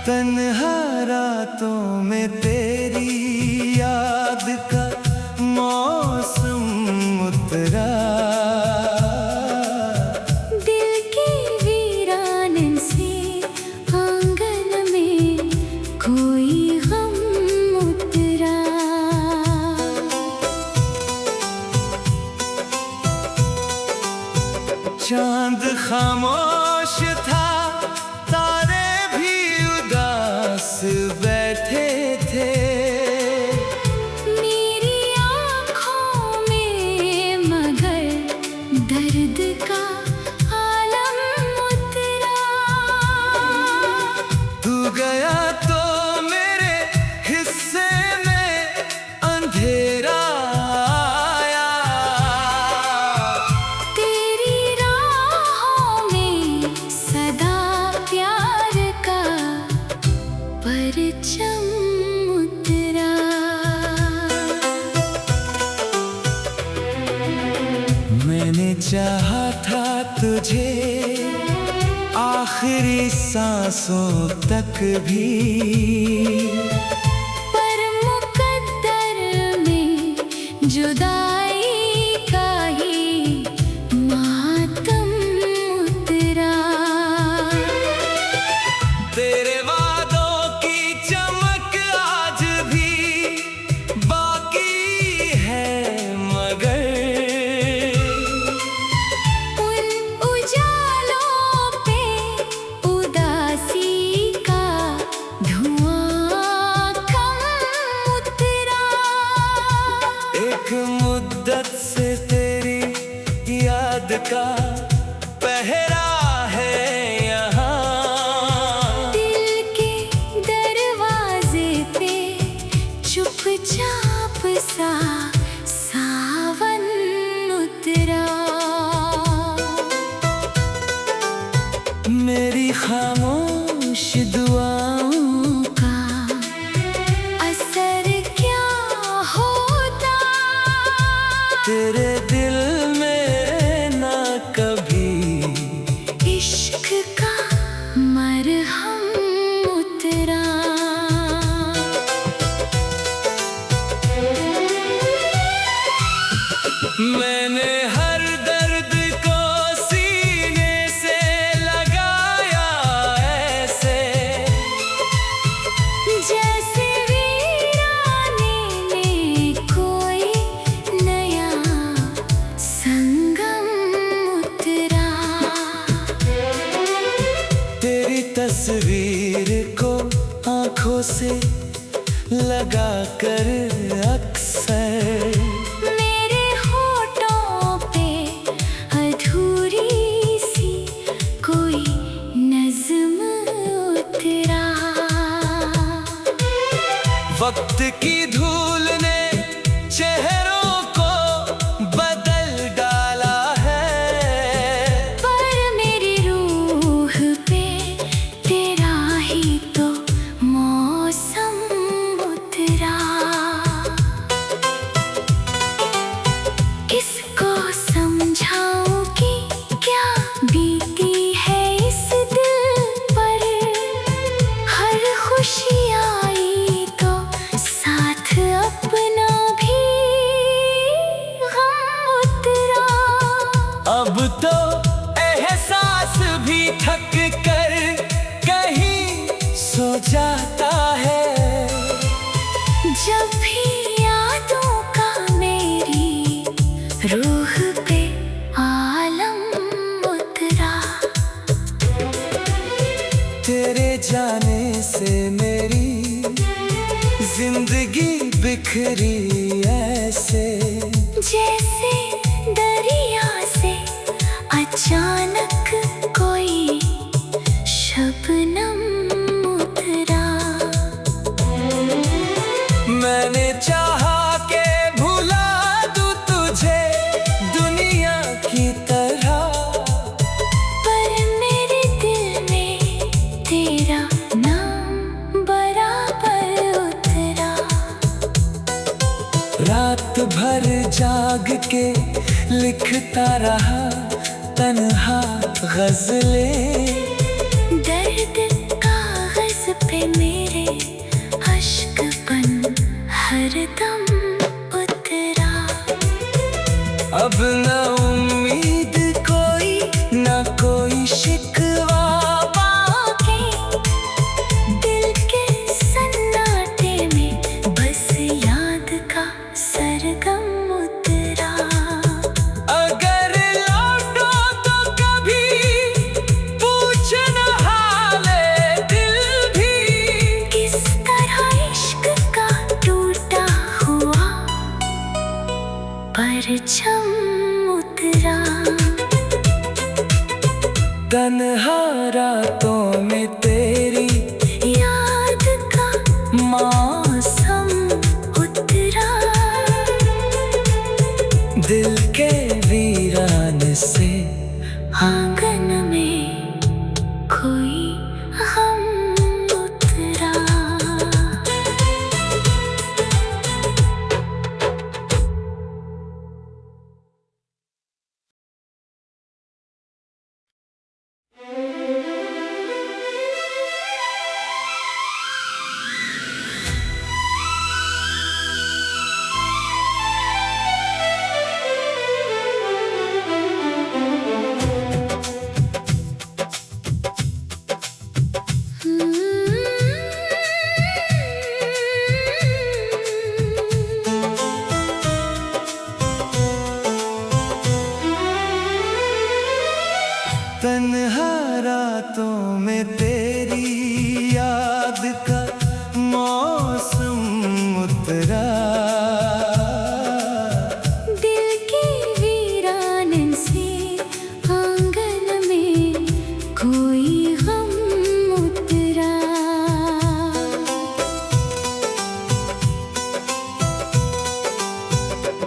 तन्हा रातों में तेरी याद का मौसम उतरा। दिल की वीरान से आंगन में कोई गम उतरा। चांद खामोश था, तारे भी उदास बैठे थे। मेरी आँखों में मगर दर्द का आलम उतरा। तू गया तो मेरे हिस्से में अंधेरा आया। तेरी राहों में सदा प्यार का परचम उतरा। मैंने चाहा था तुझे आखिरी सांसों तक भी, पर मुकद्दर में जुदाई का ही मातम उतरा। तेरे वादों की चमक आज भी बाकी है, मगर उन उजालों पे उदासी का धुआं कम उतरा। एक मुद्दत से तेरी याद का पहरा है यहाँ। दिल के दरवाजे पे चुपचाप सा सावन उतरा। मेरी खामोश दुआओं का असर क्या होता। तेरे दिल में ना कभी इश्क का मरहम उतरा। मैंने हर दर्द को सीने से लगाया ऐसे, जैसे वीराने में कोई नया संगम उतरा। तेरी तस्वीर को आंखों से लगा कर अक्सर मेरे होठों पे अधूरी सी कोई नज़्म उतरा। वक्त की धूल ने चेहरों को बदल डाला है, पर मेरी रूह पे तेरा ही तो मौसम उतरा। किसको समझाऊं कि क्या बीती है इस दिल पर। हर खुशी आई तो साथ अपना भी गम उतरा। अब तो एहसास भी थक कर कहीं सो जाता है। जब भी यादों का मेरी रूह पे आलम उतरा। तेरे जाने से मेरी जिंदगी बिखरी ऐसे, जैसे दरिया से अचानक कोई शबनम उतरा। मैंने चाहा के भुला दूं तुझे दुनिया की तरह, पर मेरे दिल में तेरा नाम बराबर उतरा। रात भर जाग के लिखता रहा तन्हा गज़लें, दर्द कागज़ पे पे मेरे अश्कपन हरदम उतरा। अब न उम्मीद कोई, न कोई शिकवा, बाकी दिल के सन्नाटे में बस याद का सरगम उतरा। अगर लौटो तो कभी पूछना हाले दिल भी, किस तरह इश्क का टूटा हुआ परचम उतरा। तन्हा रातों में तेरी याद का मौसम उतरा। दिल के वीरान से आंगन में कोई हम उतरा। तन्हा रातों में तेरी याद का मौसम उतरा। दिल के वीरान से आंगन में कोई गम उतरा।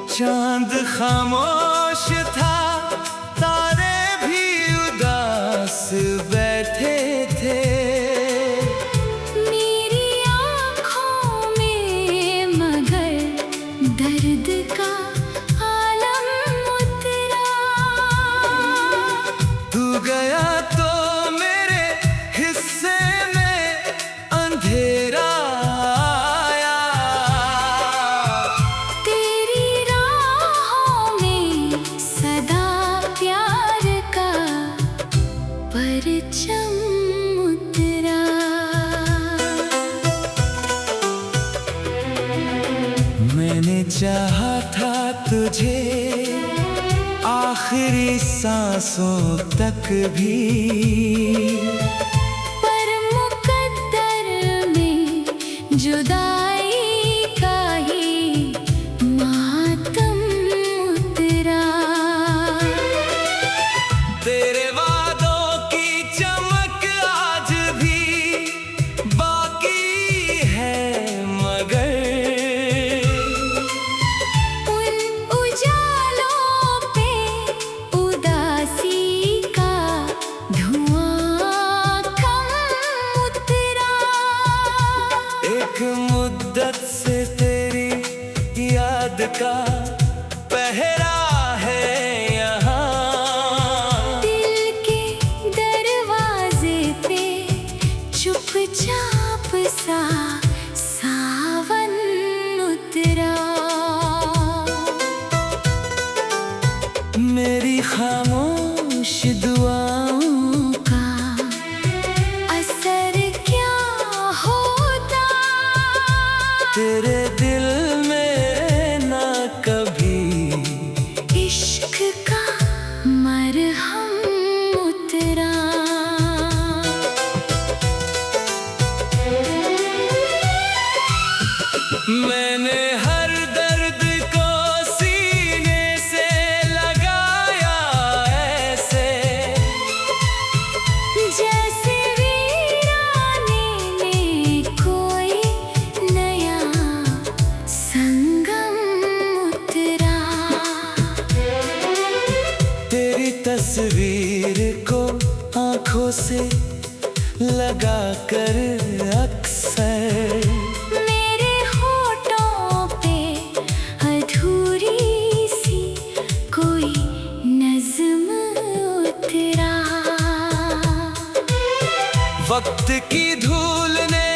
चांद खामोश था, तारे भी उदास बैठे थे। मेरी आँखों में मगर दर्द का आलम उतरा। तू गया तो मेरे हिस्से में अंधेरा आया। तेरी राहों में सदा प्यार का परचम उतरा। मैंने चाहा था तुझे आखिरी सांसों तक भी, पर मुकद्दर में जुदाई का ही मातम उतरा। तेरे वादों की चमक आज भी बाकी है, मगर उन उजालों पे उदासी का धुआं कम उतरा। एक मुद्दत से तेरी याद का पहरा है यहाँ। दिल के दरवाजे पे चुपचाप सा सावन उतरा। मेरी खामोश दुआओं का असर क्या होता। तेरे दिल में ना कभी इश्क का मरहम उतरा। मैंने हर दर्द को सीने से लगाया ऐसे, जैसे वीराने में कोई नया संगम उतरा। तेरी तस्वीर को आंखों से लगा कर अक्सर मेरे होठों पे अधूरी सी कोई नज़्म उतरा। वक्त की धूल ने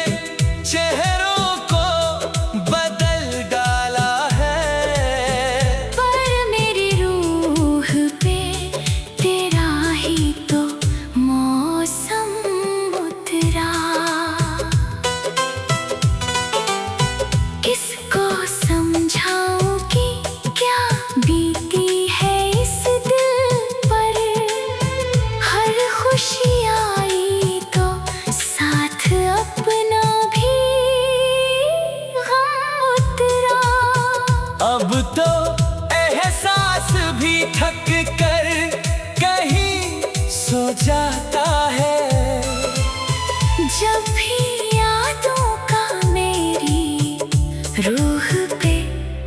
भी यादों का मेरी रूह पे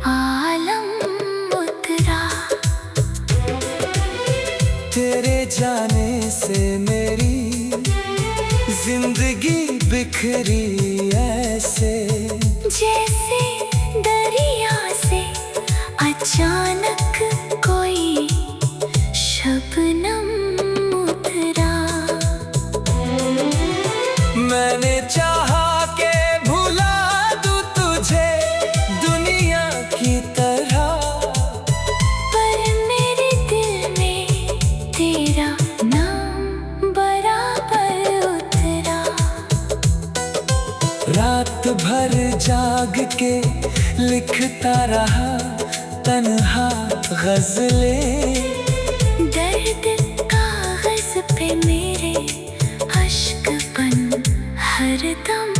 आलम उतरा। तेरे जाने से मेरी जिंदगी बिखरी ऐसे, जैसे दरिया से अचानक कोई शबनम उतरा। मैंने चाहा के भुला दूं तुझे दुनिया की तरह, पर मेरे दिल में तेरा नाम बराबर उतरा। रात भर जाग के लिखता रहा तन्हा गज़लें, दर्द कागज पे मेरे अश्क बन हरदम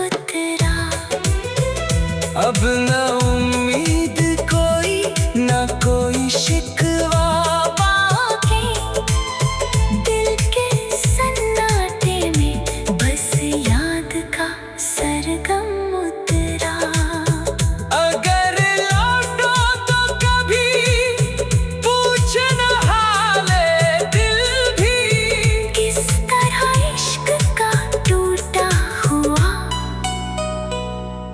उतरा। अब न उम्मीद कोई न कोई शिकवा बाकी दिल के सन्नाटे में बस याद का सरगम उतरा। अगर लौटो तो कभी पूछना हाले दिल भी, किस तरह इश्क का टूटा हुआ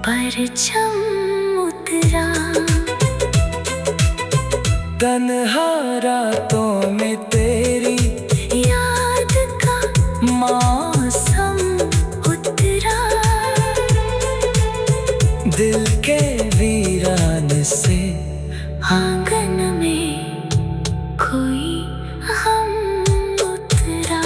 परचम उतरा। तन्हा रातों में तेरी याद का मौसम उतरा। दिल के वीरान से आंगन में कोई हम उतरा।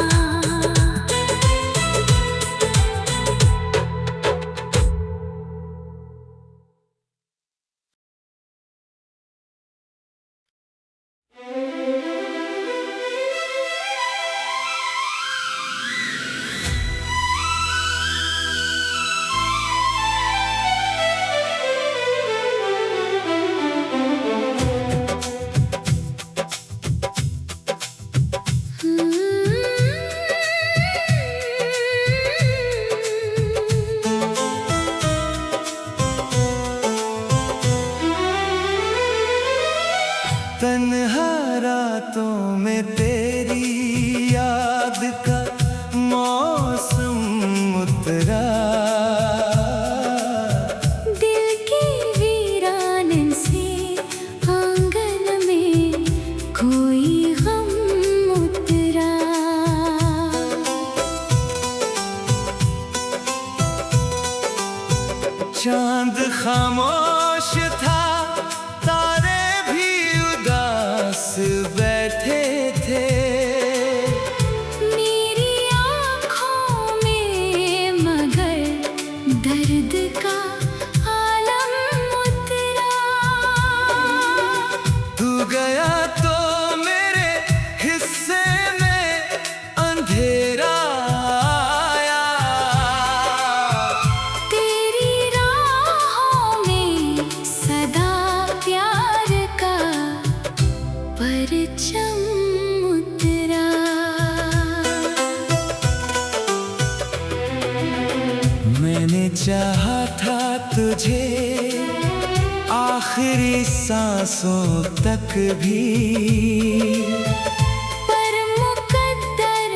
तन्हा रातों में तेरी याद का मौसम उतरा। दिल की वीरान से आंगन में कोई गम उतरा। चांद खामोश था, तारे भी उदास बैठे थे। मेरी आँखों में मगर दर्द का आलम उतरा। तू गया तो मेरे हिस्से में अंधेरा आया। तेरी राहों में सदा प्यार का परचम उतरा। मैंने चाहा था तुझे आखिरी सांसों तक भी, पर मुकद्दर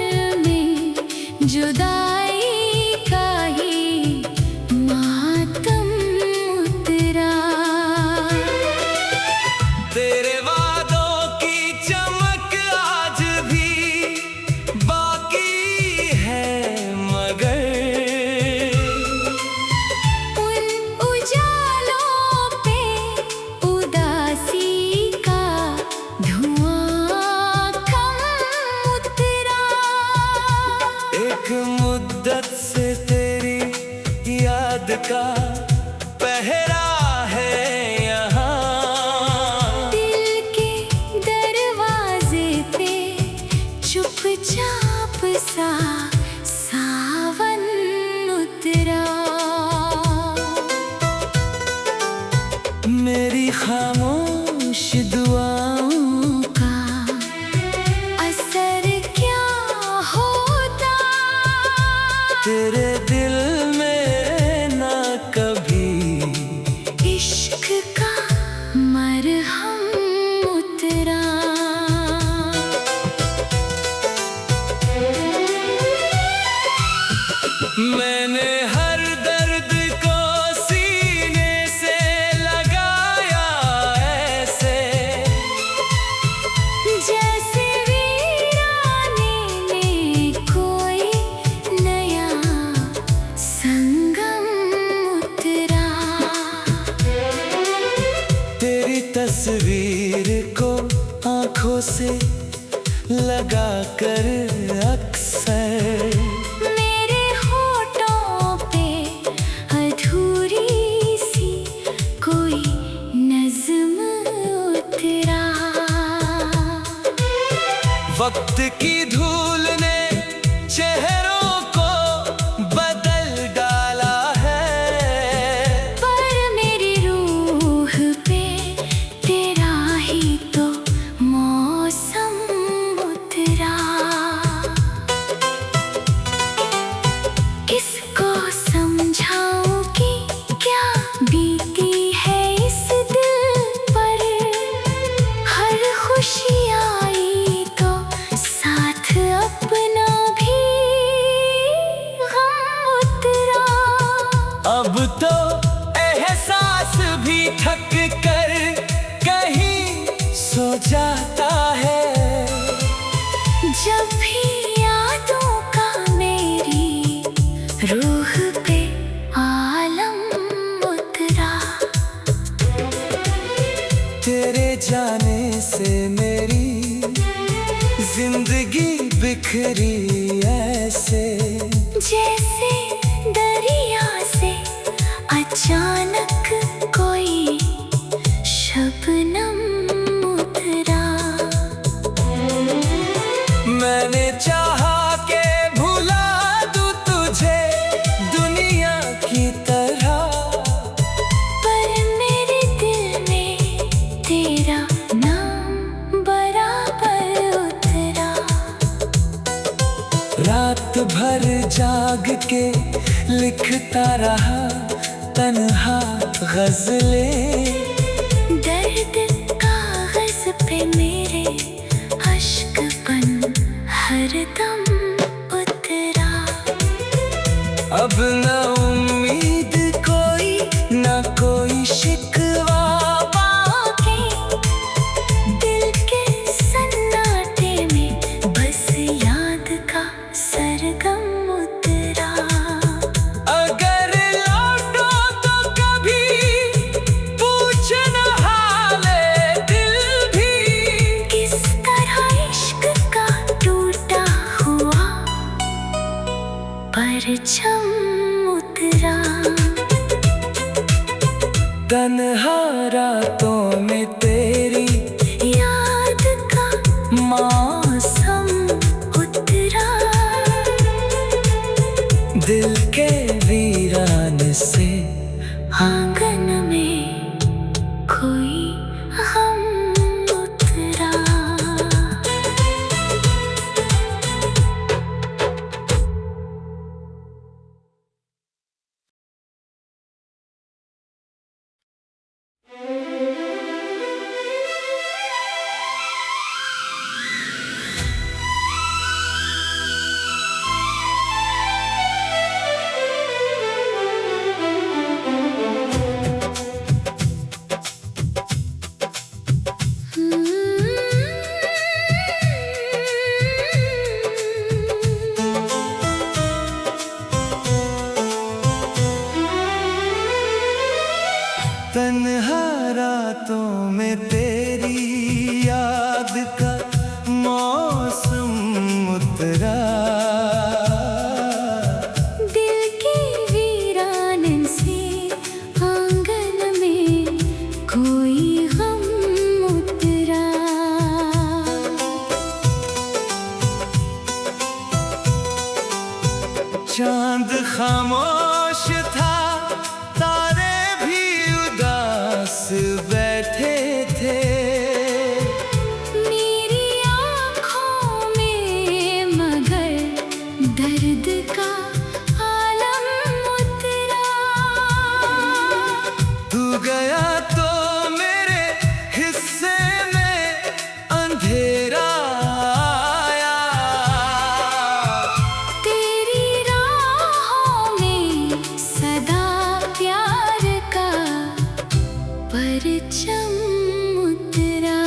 में जुदाई का ही मातम उतरा। तेरे वादों की चमक आज भी बाकी है, मगर उन उजालों पे उदासी का धुआं कम उतरा। एक मुद्दत से तेरी याद का पहरा है यहाँ। दिल के दरवाजे पे चुपचाप सा सावन उतरा। मेरी खामोश दुआओं का असर क्या होता। तेरे दिल जाने से मेरी जिंदगी बिखरी ऐसे, जैसे दरिया से अचानक कोई शबनम उतरा। मैंने चाहा के भुला दूं तुझे दुनिया की तरह, पर मेरे दिल में तेरा नाम बराबर उतरा। रात भर जाग के लिखता रहा तन्हा गज़लें, दर्द कागज पे मेरे अश्क बन हरदम उतरा। अब न उम्मीद कोई न कोई शिकवा, बाकी दिल के सन्नाटे में बस याद का सरगम उतरा। अगर लौटो तो कभी पूछना हाले दिल भी, किस तरह इश्क का टूटा हुआ परचम उतरा। तन्हा रातों में तेरी याद का मौसम उतरा। दिल के वीरान से आंगन में कोई हम उतरा। तन्हा रातों में तेरी याद का मौसम उतरा। दिल की वीरान से आंगन में कोई गम उतरा। चांद खामोश था, तारे भी उदास बैठे थे। मेरी आँखों में मगर दर्द का आलम उतरा। तू गया तो मेरे हिस्से में अंधेरा आया। तेरी राहों में सदा प्यार का परचम उतरा।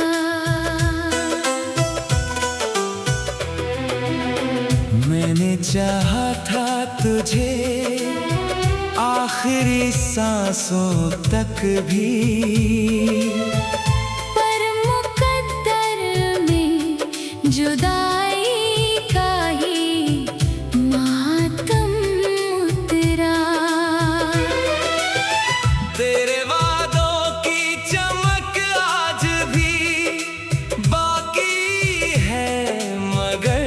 मैंने चाहा था तुझे आखिरी सांसों तक भी, पर मुकद्दर में जुदाई का ही मातम उतरा। तेरे वादों की चमक आज भी बाकी है, मगर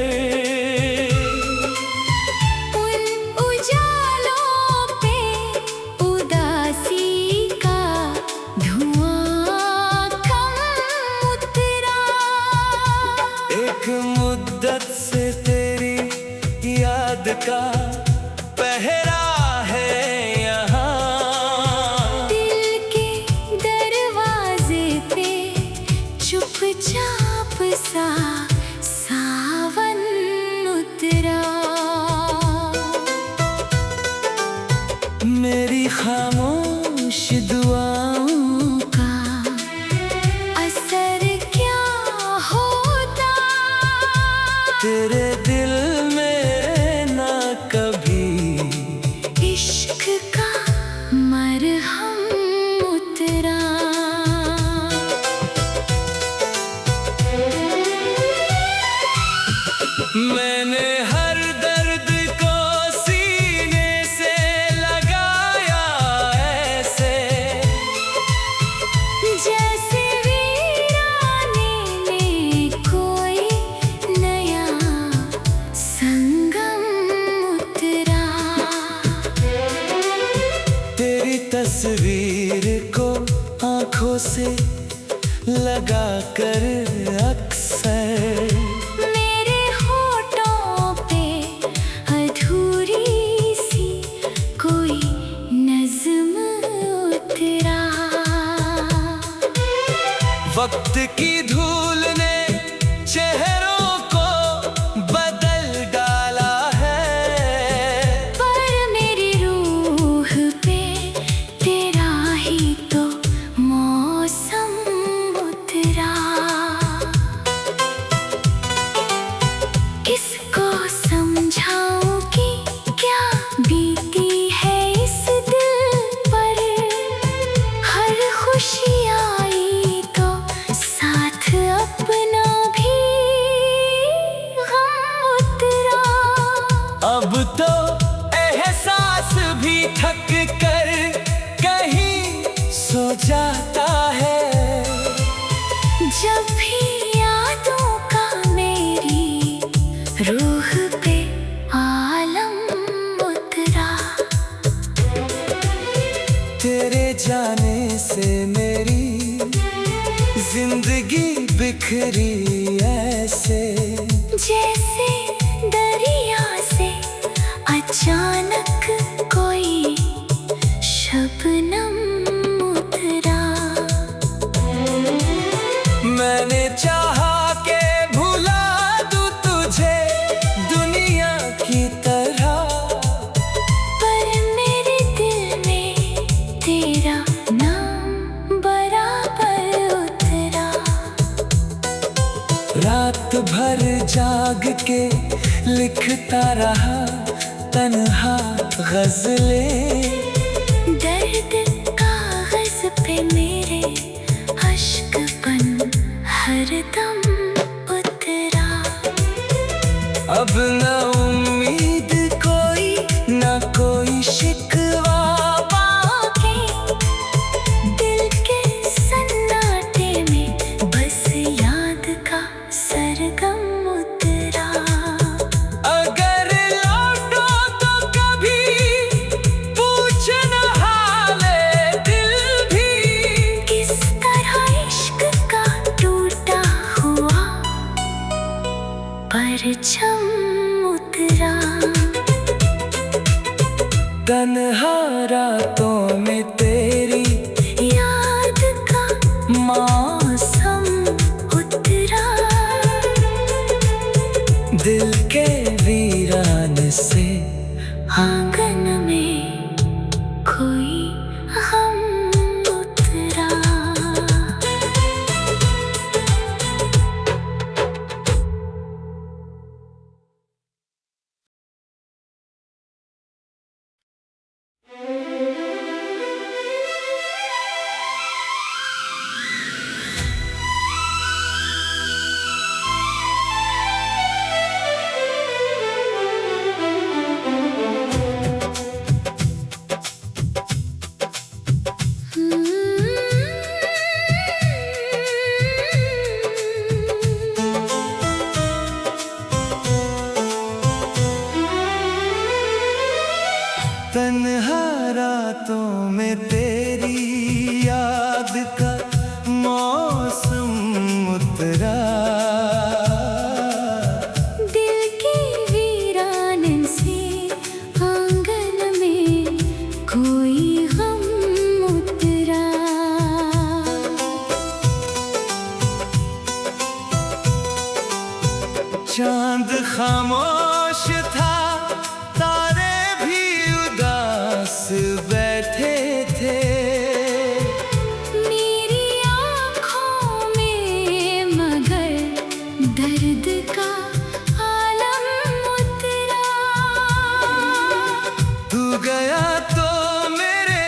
उन उजालों पे उदासी का धुआं कम उतरा। एक मुद्दत से तेरी याद का पहरा है यहाँ। दिल के दरवाजे पे चुपचाप सा सावन उतरा। मेरी खामोश दुआओं का असर क्या होता, तेरे दिल में ना कभी इश्क का मरहम उतरा। तस्वीर को आंखों से लगा कर अक्सर मेरे होठों पे अधूरी सी कोई नज़्म उतरा। वक्त की धूल ने चेहरों को बदल डाला है, पर मेरी रूह पे तेरा ही तो मौसम उतरा। किसको समझाऊं कि क्या बीती है इस दिल पर। हर खुशी आई तो साथ अपना भी गम उतरा। अब तो एहसास भी थक कर कहीं सो जाता है। जब भी यादों का मेरी रूह पे आलम उतरा। तेरे जाने से मेरी जिंदगी बिखरी ऐसे, जैसे दरिया से अचानक कोई शबनम उतरा। मैंने चाहा के भुला दूं तुझे दुनिया की तरह, पर मेरे दिल में तेरा नाम बराबर उतरा। रात भर जाग के लिखता रहा तन्हा गज़लें। दर्द कागज पे मेरे अश्क बन हरदम उतरा। अब न उम्मीद कोई न कोई शिकवा, बाकी दिल के सन्नाटे में बस याद का सरगम उतरा। अगर लौटो तो कभी पूछना हाले दिल भी। किस तरह इश्क का टूटा हुआ परचम उतरा। तन्हा रातों में तेरी याद का मौसम उतरा। दिल के वीरान से आंगन में कोई गम उतरा। तन्हा रातों में तेरी याद का मौसम उतरा। दिल की वीरान से आंगन में कोई गम उतरा। चांद खामोश था, तारे भी उदास बैठे थे। मेरी आँखों में मगर दर्द का आलम उतरा। तू गया तो मेरे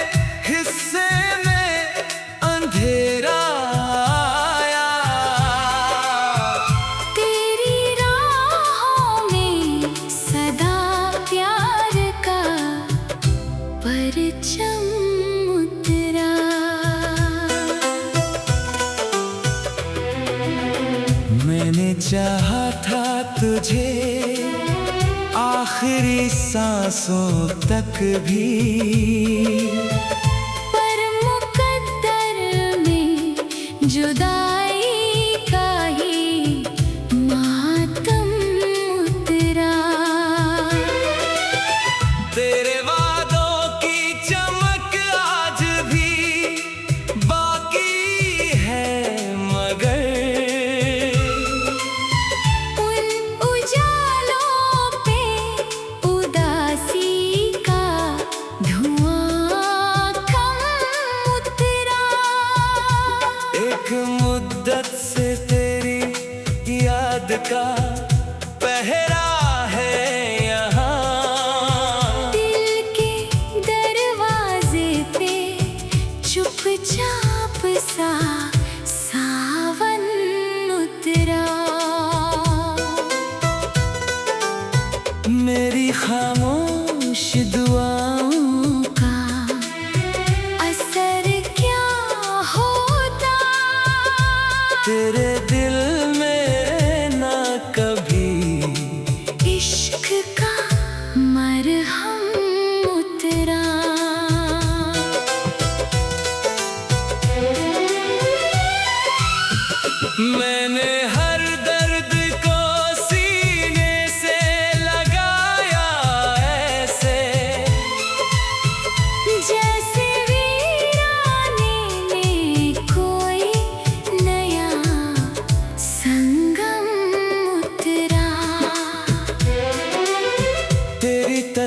हिस्से में अंधेरा आया। तेरी राहों में सदा प्यार का परचम उतरा। मैंने चाहा था तुझे आखिरी सांसों तक भी, पर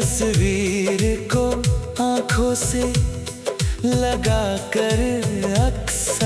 तस्वीर को आंखों से लगा कर अक्सर